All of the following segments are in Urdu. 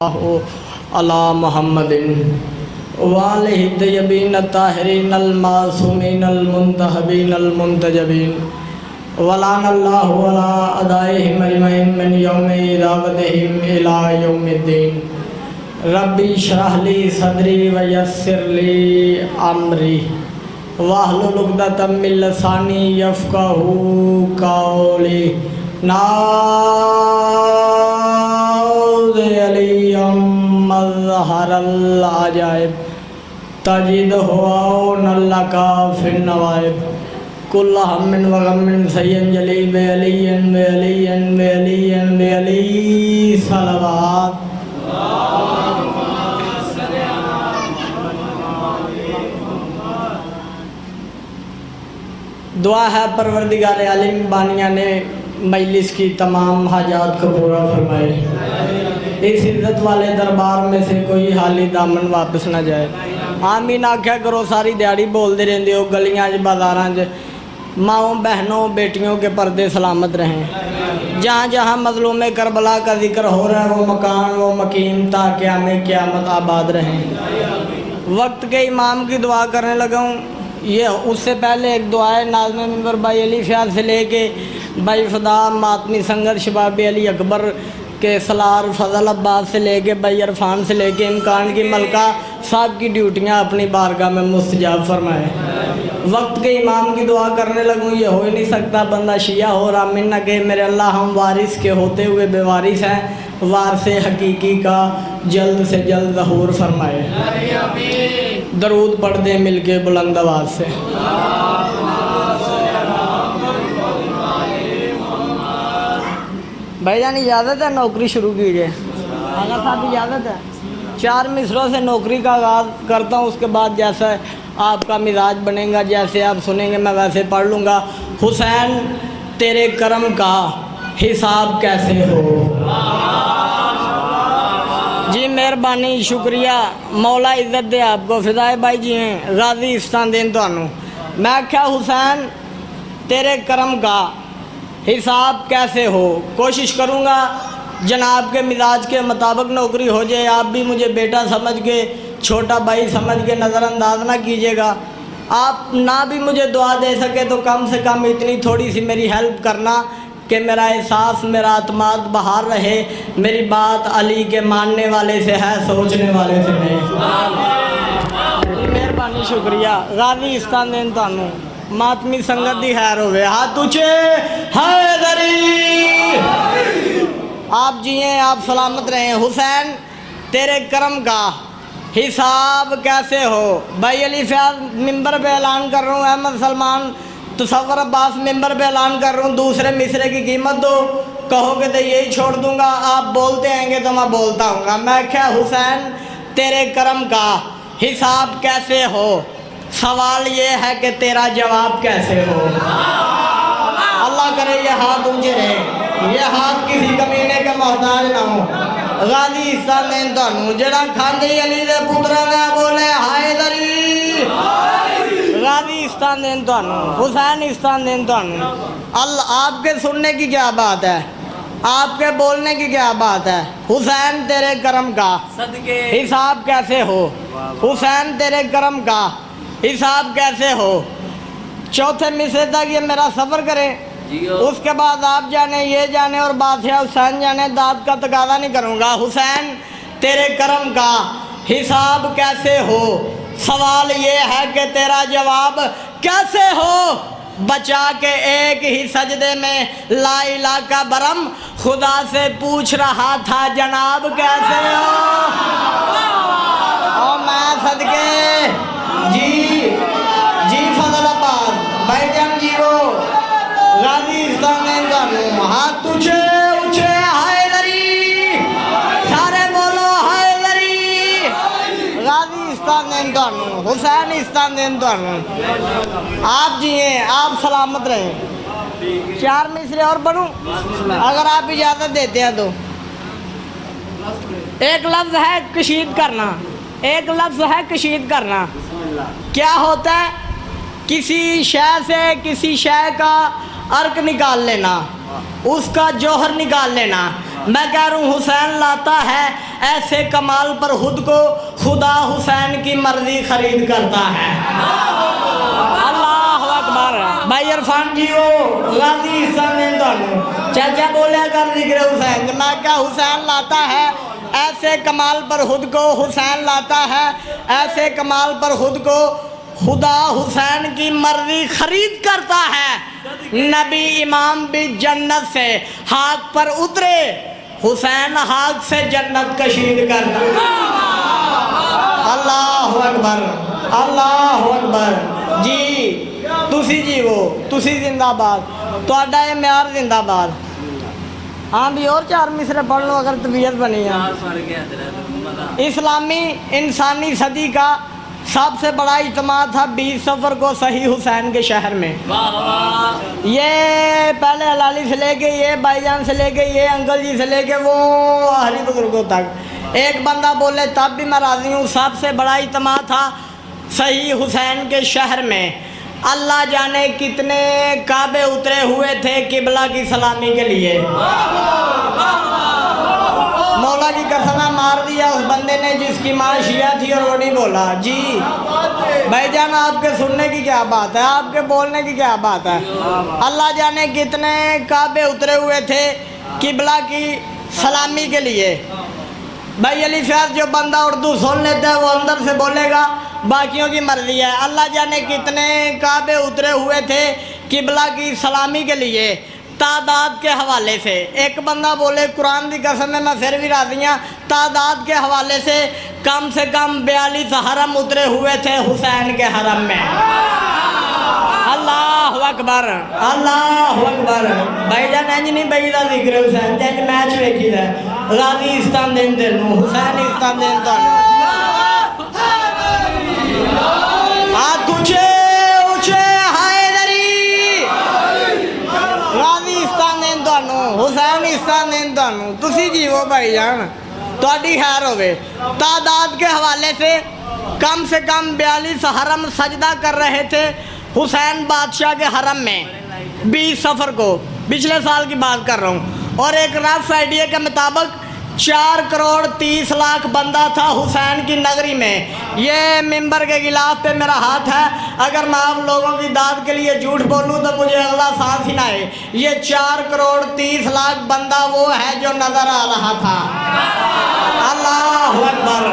علی محمد وآلہ الطیبین الطاہرین المعصومین المنتخبین المنتجبین ولعن اللہ علی اعدائہم اجمعین من یوم اداوتہم الی یوم الدین ربی اشرح لی صدری ویسر لی امری واحلل عقدۃ من لسانی یفقہوا قولی نعوذ علی مظہر العجائب تجد ہواؤن لکا فی النوائب کل ہم و غم سین جلی بے علی بے علی بے علی بے علی صلوات دعا ہے پروردگار عالم بانیہ نے مجلس کی تمام حاجات کو پورا فرمائے، اس عزت والے دربار میں سے کوئی حالی دامن واپس نہ جائے۔ آمین آکھیا کرو، ساری دیہڑی بول دے رہندے ہو، گلیاں بازاراں ماؤں بہنوں بیٹیوں کے پردے سلامت رہیں۔ جہاں جہاں مظلوم کربلا کا ذکر ہو رہا ہے وہ مکان وہ مقیم تا قیامت آباد رہیں۔ وقت کے امام کی دعا کرنے لگا ہوں، یہ اس سے پہلے ایک دعا ہے ناظم منبر بھائی علی فیاض سے لے کے بھائی فدا ماتمی سنگت شباب علی اکبر کے سلار فضل عباس سے لے کے بھائی عرفان سے لے کے امکان کی ملکہ صاحب کی ڈیوٹیاں اپنی بارگاہ میں مستجاب فرمائے۔ وقت کے امام کی دعا کرنے لگوں، یہ ہو ہی نہیں سکتا بندہ شیعہ ہو رامن نہ کہ میرے اللہ ہم وارث کے ہوتے ہوئے بے وارث ہیں، وارث حقیقی کا جلد سے جلد ظہور فرمائے۔ درود پڑھ دیں مل کے بلند آواز سے۔ بھائی جان اجازت ہے نوکری شروع کیجئے؟ آقا صاحب اجازت ہے؟ 4 مصروں سے نوکری کا آغاز کرتا ہوں، اس کے بعد جیسا آپ کا مزاج بنے گا، جیسے آپ سنیں گے میں ویسے پڑھ لوں گا۔ حسین تیرے کرم کا حساب کیسے ہو؟ جی مہربانی شکریہ، مولا عزت دے آپ کو، فدائے بھائی جی ہیں غازی استان دین تانوں۔ میں کیا حسین تیرے کرم کا حساب کیسے ہو؟ کوشش کروں گا جناب کے مزاج کے مطابق نوکری ہو جائے، آپ بھی مجھے بیٹا سمجھ کے چھوٹا بھائی سمجھ کے نظر انداز نہ کیجیے گا۔ آپ نہ بھی مجھے دعا دے سکے تو کم سے کم اتنی تھوڑی سی میری ہیلپ کرنا کہ میرا احساس میرا اعتماد بہار رہے، میری بات علی کے ماننے والے سے ہے سوچنے والے سے نہیں۔ مہربانی شکریہ، غازی استان دین تانوں، ماتمی سنگت دی خیر ہوئے، ہاتھ اونچے حیدری، آپ جیئیں آپ سلامت رہیں۔ حسین تیرے کرم کا حساب کیسے ہو؟ بھائی علی فیاض ممبر پہ اعلان کر رہا ہوں، احمد سلمان تصور عباس ممبر پہ اعلان کر رہا ہوں، دوسرے مصرے کی قیمت دو، کہو گے تو یہی چھوڑ دوں گا، آپ بولتے ہیں گے تو میں بولتا ہوں گا۔ میں کیا حسین تیرے کرم کا حساب کیسے ہو؟ سوال یہ ہے کہ تیرا جواب کیسے ہو؟ اللہ کرے یہ ہاتھ اونچے رہے، یہ ہاتھ کسی کمینے کا محتاج نہ ہو۔ غازی استان دین تانوں، جڑا کھاندی علی دے پتراں دا بولے حیدری، غازی استان دین تانوں، حسین استان دین تانوں۔ اللہ آپ کے سننے کی کیا بات ہے، آپ کے بولنے کی کیا بات ہے؟ حسین تیرے کرم کا حساب کیسے ہو؟ حسین تیرے کرم کا حساب کیسے ہو؟ چوتھے مصرے تک یہ میرا سفر کرے، اس کے بعد آپ جانے یہ جانے اور بادشاہ حسین جانے، داد کا تقاضا نہیں کروں گا۔ حسین تیرے کرم کا حساب کیسے ہو؟ سوال یہ ہے کہ تیرا جواب کیسے ہو؟ بچا کے ایک ہی سجدے میں لا الہ کا برم، خدا سے پوچھ رہا تھا جناب کیسے ہو؟ اور میں صدقے جی فضل عباس بھائی جان جی وہ غازی استان دین تانوں، ہاتھ اونچے اونچے حیدری، سارے بولو حیدری، غازی استان دین تانوں، حسین استان دین تانوں۔ آپ جیئیں آپ سلامت رہیں۔ 4 مصرے اور پڑھوں اگر آپ اجازت دیتے ہیں تو۔ ایک لفظ ہے کشید کرنا، ایک لفظ ہے کشید کرنا۔ کیا ہوتا ہے؟ کسی شے سے کسی شے کا عرق نکال لینا، اس کا جوہر نکال لینا۔ میں کہہ رہا ہوں حسین لاتا ہے ایسے کمال پر خود کو، خدا حسین کی مرضی خرید کرتا ہے۔ اللہ اکبر۔ بھائی عرفان جی وہ غازی حسین دونوں چاچا بولیا کر ذکر حسین، میں کیا حسین لاتا ہے ایسے کمال پر خود کو، حسین لاتا ہے ایسے کمال پر خود کو، خدا حسین کی مرضی خرید کرتا ہے۔ نبی امام بھی جنت سے خاک پر اترے، حسین خاک سے جنت کشید کرتا ہے۔ اللہ اکبر، اللہ اکبر۔ جی تسی جی وہ تسی زندہ باد، تہاڈا یہ معیار زندہ باد۔ ہاں بھی اور چار مصرے پڑھ لو اگر طبیعت بنی ہے۔ اسلامی انسانی صدی کا سب سے بڑا اجتماع تھا 20 صفر کو صحیح حسین کے شہر میں۔ یہ پہلے ہلالی سے لے کے یہ بھائی جان سے لے کے یہ انکل جی سے لے کے وہ آخری بزرگوں تک ایک بندہ بولے تب بھی میں راضی ہوں، سب سے بڑا اجتماع تھا صحیح حسین کے شہر میں۔ اللہ جانے کتنے کعبے اترے ہوئے تھے قبلہ کی سلامی کے لیے۔ مولا کی قسم مار دیا اس بندے نے جس کی ماں شیعہ تھی اور وہ نہیں بولا۔ جی بھائی جان آپ کے سننے کی کیا بات ہے، آپ کے بولنے کی کیا بات ہے۔ اللہ جانے کتنے کعبے اترے ہوئے تھے قبلہ کی سلامی کے لیے۔ بھائی علی فیاض جو بندہ اردو سن لیتا ہے وہ اندر سے بولے گا، باقیوں کی مرضی ہے۔ اللہ جانے کتنے کعبے اترے ہوئے تھے قبلہ کی سلامی کے لیے تعداد کے حوالے سے۔ ایک بندہ بولے قرآن کی قسم ہے میں پھر بھی راضی ہوں، تعداد کے حوالے سے کم 42 حرم اترے ہوئے تھے حسین کے حرم میں۔ اللہ اکبر، اللہ اکبر۔ بھائی جان انج نہیں بھائی دا ذکر حسین تے میچ ویکھی دا غازی استان دین تینوں حسین استان دین تانوں۔ ہاتھ اونچے اونچے حیدری، غازی استان دین تانوں حسین استان دین تانوں۔ تسی جیو بھائی جان تہاڈی خیر ہوے۔ تعداد کے حوالے سے کم 42 حرم سجدہ کر رہے تھے حسین بادشاہ کے حرم میں 20 صفر کو، پچھلے سال کی بات کر رہا ہوں۔ اور ایک رف آئیڈیا کے مطابق 4 کروڑ 30 لاکھ بندہ تھا حسین کی نگری میں۔ یہ ممبر کے غلاف پہ میرا ہاتھ ہے، اگر میں آپ لوگوں کی داد کے لیے جھوٹ بولوں تو مجھے اگلا سانس ہی نہ آئے۔ یہ 4 کروڑ 30 لاکھ بندہ وہ ہے جو نظر آ رہا تھا۔ اللہ اکبر،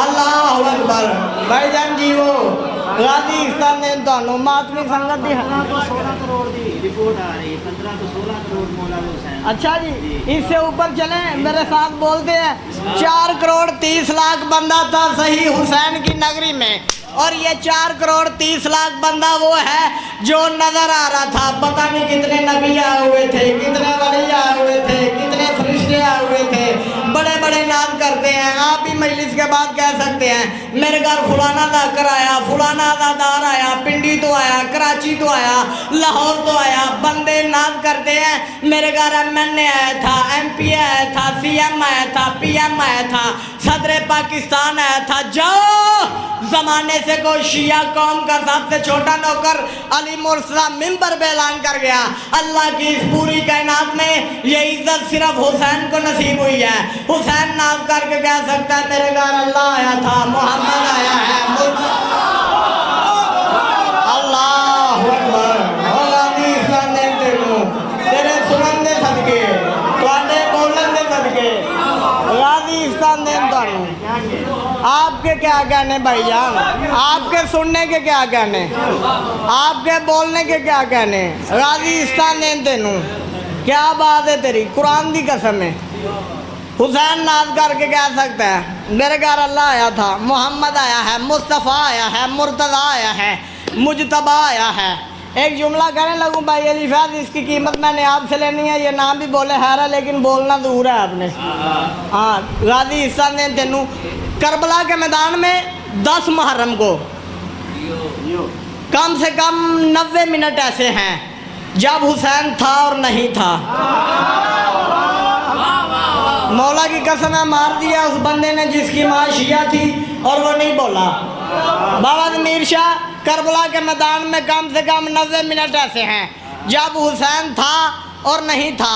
اللہ اکبر۔ بھائی جان جی وہ غازی استان دین تانوں ماتمی سنگت دی 16 کروڑ دی رپورٹ آ رہی ہے، 15 تو 16 کروڑ مولانا حسین۔ اچھا جی اس سے اوپر چلیں میرے ساتھ بولتے ہیں 4 کروڑ 30 لاکھ بندہ تھا صحیح حسین کی نگری میں، اور یہ 4 کروڑ 30 لاکھ بندہ وہ ہے جو نظر آ رہا تھا۔ پتہ نہیں کتنے نبی آئے ہوئے تھے، کتنے ولی آئے ہوئے تھے، کتنے فرشتے آئے ہوئے تھے، بڑے بڑے نام کرتے ہیں۔ آپ بھی مجلس کے بعد کہہ سکتے ہیں میرے گھر فلانا ذاکر آیا، فلانا ازادار آیا، پنڈی تو آیا، کراچی تو آیا، لاہور تو آیا۔ بندے ناز کرتے ہیں میرے گھر ایم این اے آیا تھا، ایم پی آیا تھا، سی ایم آیا تھا، پی ایم آیا تھا، صدر پاکستان آیا تھا۔ جاؤ زمانے سے کوئی شیعہ قوم کا سب سے چھوٹا نوکر علی مرتضیٰ ممبر پہ اعلان کر گیا۔ اللہ کی اس پوری کائنات میں یہ عزت صرف حسین کو نصیب ہوئی ہے۔ حسین ناز کر کے کہہ سکتا ہے میرے گھر اللہ آیا تھا، محمد آیا ہے۔ اللہ اکبر۔ غازی استان دین تینوں تیرے سنن دے صدقے، تواڈے بولن دے صدقے، غازی استان دین تانوں۔ آپ کے کیا کہنے بھائی جان، آپ کے سننے کے کیا کہنے، آپ کے بولنے کے کیا کہنے۔ غازی استان دین تینوں کیا بات ہے تیری، قرآن دی قسم ہے۔ حسین ناز کر کے کہہ سکتا ہے میرے گھر اللہ آیا تھا، محمد آیا ہے، مصطفیٰ آیا ہے، مرتضیٰ آیا ہے، مجتبیٰ آیا ہے۔ ایک جملہ کہنے لگوں بھائی علی فیاض اس کی قیمت میں نے آپ سے لینی ہے، یہ نام بھی بولے خیر ہے لیکن بولنا ضرور ہے آپ نے۔ ہاں غازی استان دین تینوں کربلا کے میدان میں 10 محرم کو کم سے کم 90 منٹ ایسے ہیں جب حسین تھا اور نہیں تھا۔ مولا کی قسم ہے مار دیا اس بندے نے جس کی ماں شیعہ تھی اور وہ نہیں بولا۔ بابا ضمیر شاہ کربلا کے میدان میں کم سے کم 90 منٹ ایسے ہیں جب حسین تھا اور نہیں تھا۔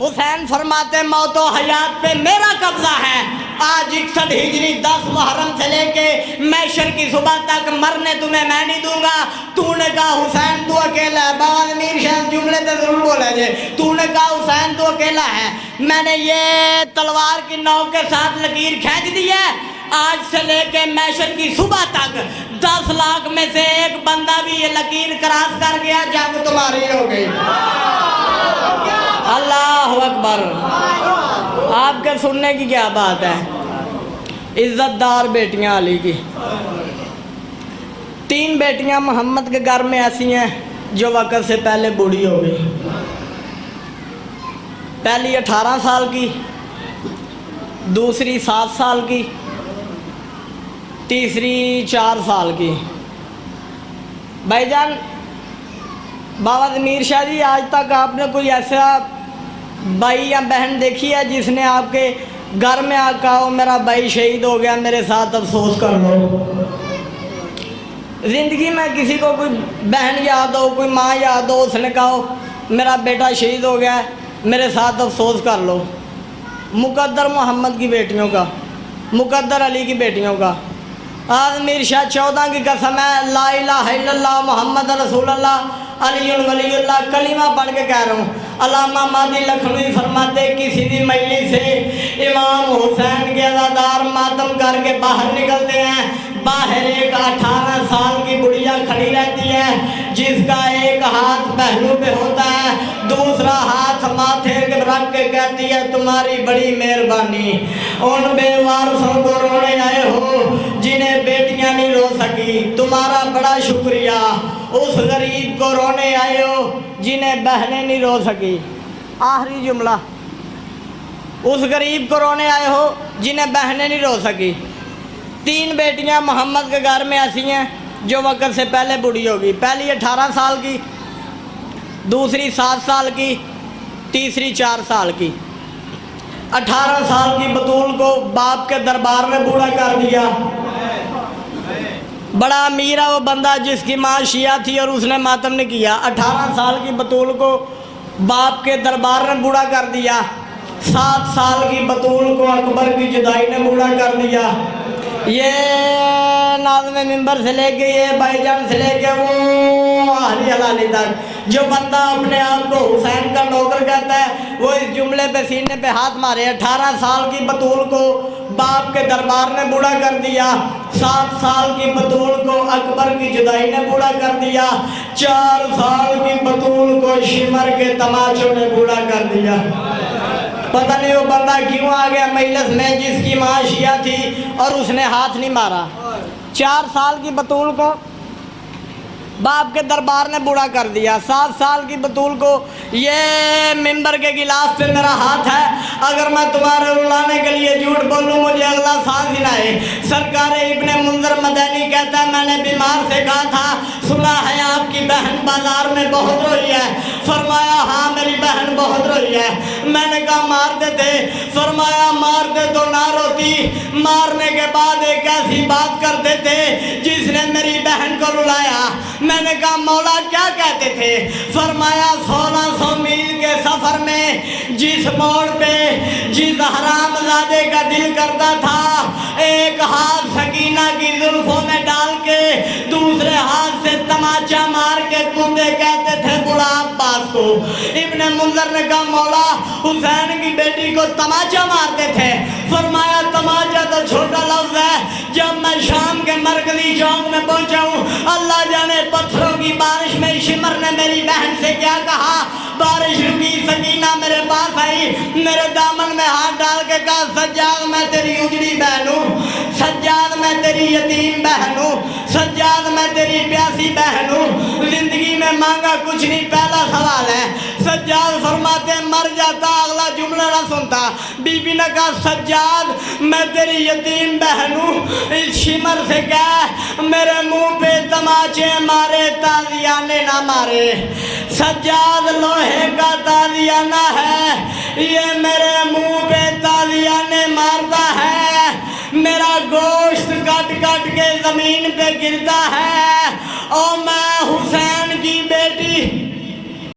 حسین فرماتے موت و حیات پہ میرا قبضہ ہے، آج 61 ہجری 10 محرم سے لے کے محشر کی صبح تک مرنے تمہیں میں نہیں دوں گا۔ تو نے کہا حسین تو اکیلا ہے، بابا امیر شاہ جملے تو ضرور بولے جے، تو نے کہا حسین تو اکیلا ہے، میں نے یہ تلوار کی نوک کے ساتھ لکیر کھینچ دی ہے، آج سے لے کے محشر کی صبح تک 10 لاکھ میں سے ایک بندہ بھی یہ لکیر کراس کر گیا، جنگ تمہاری ہو گئی۔ اللہ اکبر۔ آپ کے سننے کی کیا بات ہے؟ عزت دار بیٹیاں علی کی، 3 بیٹیاں محمد کے گھر میں ایسی ہیں جو وقت سے پہلے بوڑھی ہو گئی۔ پہلی 18 سال کی، دوسری 7 سال کی، تیسری 4 سال کی۔ بھائی جان بابا ضمیر شاہ جی، آج تک آپ نے کوئی ایسا بھائی یا بہن دیکھی ہے جس نے آپ کے گھر میں آ کہا ہو میرا بھائی شہید ہو گیا، میرے ساتھ افسوس کر لو؟ زندگی میں کسی کو کوئی بہن یاد ہو، کوئی ماں یاد ہو، اس نے کہا ہو میرا بیٹا شہید ہو گیا ہے، میرے ساتھ افسوس کر لو؟ مقدر محمد کی بیٹیوں کا، مقدر علی کی بیٹیوں کا۔ آج میر شاہ 14 کی قسم ہے، لا الہ الا اللہ محمد رسول اللہ علی ولی اللہ، کلمہ پڑھ کے کہہ رہا ہوں۔ علامہ مہدی لکھنوی فرماتے کسی بھی مجلس سے امام حسین کے عزادار ماتم کر کے باہر نکلتے ہیں، باہر ایک 18 سال کی بڑھیا کھڑی رہتی ہے جس کا ایک ہاتھ پہلو پہ ہوتا ہے، دوسرا ہاتھ ماتھے کے رکھ کے کہتی ہے تمہاری بڑی مہربانی، ان بے وارثوں کو رونے آئے ہو جنہیں بیٹیاں نہیں رو سکی، تمہارا بڑا شکریہ، اس غریب کو رونے آئے ہو جنہیں بہنیں نہیں رو سکی۔ آخری جملہ، اس غریب کو رونے آئے ہو جنہیں بہنیں نہیں رو سکی۔ 3 بیٹیاں محمد کے گھر میں ایسی ہیں جو وقت سے پہلے بوڑھی ہوگی، پہلی 18 سال کی، دوسری 7 سال کی، تیسری 4 سال کی۔ 18 سال کی بطول کو باپ کے دربار میں بوڑھا کر دیا۔ بڑا امیر ہے وہ بندہ جس کی ماں شیعہ تھی اور اس نے ماتم نہیں کیا۔ 18 سال کی بطول کو باپ کے دربار نے بوڑھا کر دیا۔ 7 سال کی بطول کو اکبر کی جدائی نے بوڑھا کر دیا۔ یہ ناظم منبر سے لے کے یہ بھائی جان سے لے کے وہ اہلی حلالی تک جو بندہ اپنے آپ کو حسین کا نوکر کہتا ہے وہ اس جملے پہ سینے پہ ہاتھ مارے۔ 18 سال کی بطول کو باپ کے دربار نے بوڑھا کر دیا، 7 سال کی بطول کو اکبر کی جدائی نے بوڑھا کر دیا، 4 سال کی بطول کو شمر کے تماچوں نے بوڑھا کر دیا۔ پتہ نہیں وہ بندہ کیوں آ گیا مجلس میں جس کی ماں شیعہ تھی اور اس نے ہاتھ نہیں مارا۔ 4 سال کی بطول کو باپ کے دربار نے بوڑھا کر دیا، 7 سال کی بطول کو یہ منبر کے گلاس پہ میرا ہاتھ ہے، اگر میں تمہارے رلانے کے لیے جھوٹ بولوں مجھے اگلا سانس ہی نہ آئے۔ سرکار ابن منذر مدنی کہتا ہے میں نے بیمار سے کہا تھا سنا ہے آپ کی بہن بازار میں بہت روئی ہے، فرمایا ہاں میری بہن بہت روئی ہے۔ میں نے کہا مارتے تھے، فرمایا مارتے تو نہ روتی، مارنے کے بعد ایک ایسی بات کرتے تھے جس نے میری بہن کو رلایا۔ میں نے کہا مولا کیا کہتے تھے؟ فرمایا 1600 میل کے سفر میں جس موڑ پہ جس حرام زادے کا دل کرتا تھا ایک ہاتھ سکینہ کی زلفوں میں ڈال کے دوسرے ہاتھ سے تماچا مار کے کتے کہتے تھے بڑا عباس کو۔ ابن منذر نے کہا مولا حسین کی بیٹی کو تماچا مارتے تھے، فرمایا تماچا تو چھوٹا لفظ ہے، جب میں شام کے مرکزی چوک میں پہنچا ہوں اللہ جانے پتھروں کی بارش میں شمر نے میری بہن سے کیا کہا، بارش رکی، سکینہ میرے پاس آئی، میرے دامن میں ہاتھ ڈال کے کہا سجاد میں تیری اجڑی بہن ہوں، سجاد میں تیری یتیم بہن ہوں، سجاد میں تیری پیاسی بہن ہوں، زندگی میں مانگا کچھ نہیں، پہلا سوال ہے۔ سجاد فرماتے مر جاتا اگلا جملہ نہ سنتا، بی بی نے کہا سجاد میں تیری یتیم بہن ہوں، اس شمر سے کہہ میرے منہ پہ تماچے مارے تازیانے نہ مارے۔ سجاد لوہے کا تازیانہ ہے، یہ میرے منہ پہ تازیانے مارتا ہے، میرا گوشت کٹ کٹ کے زمین پہ گرتا ہے،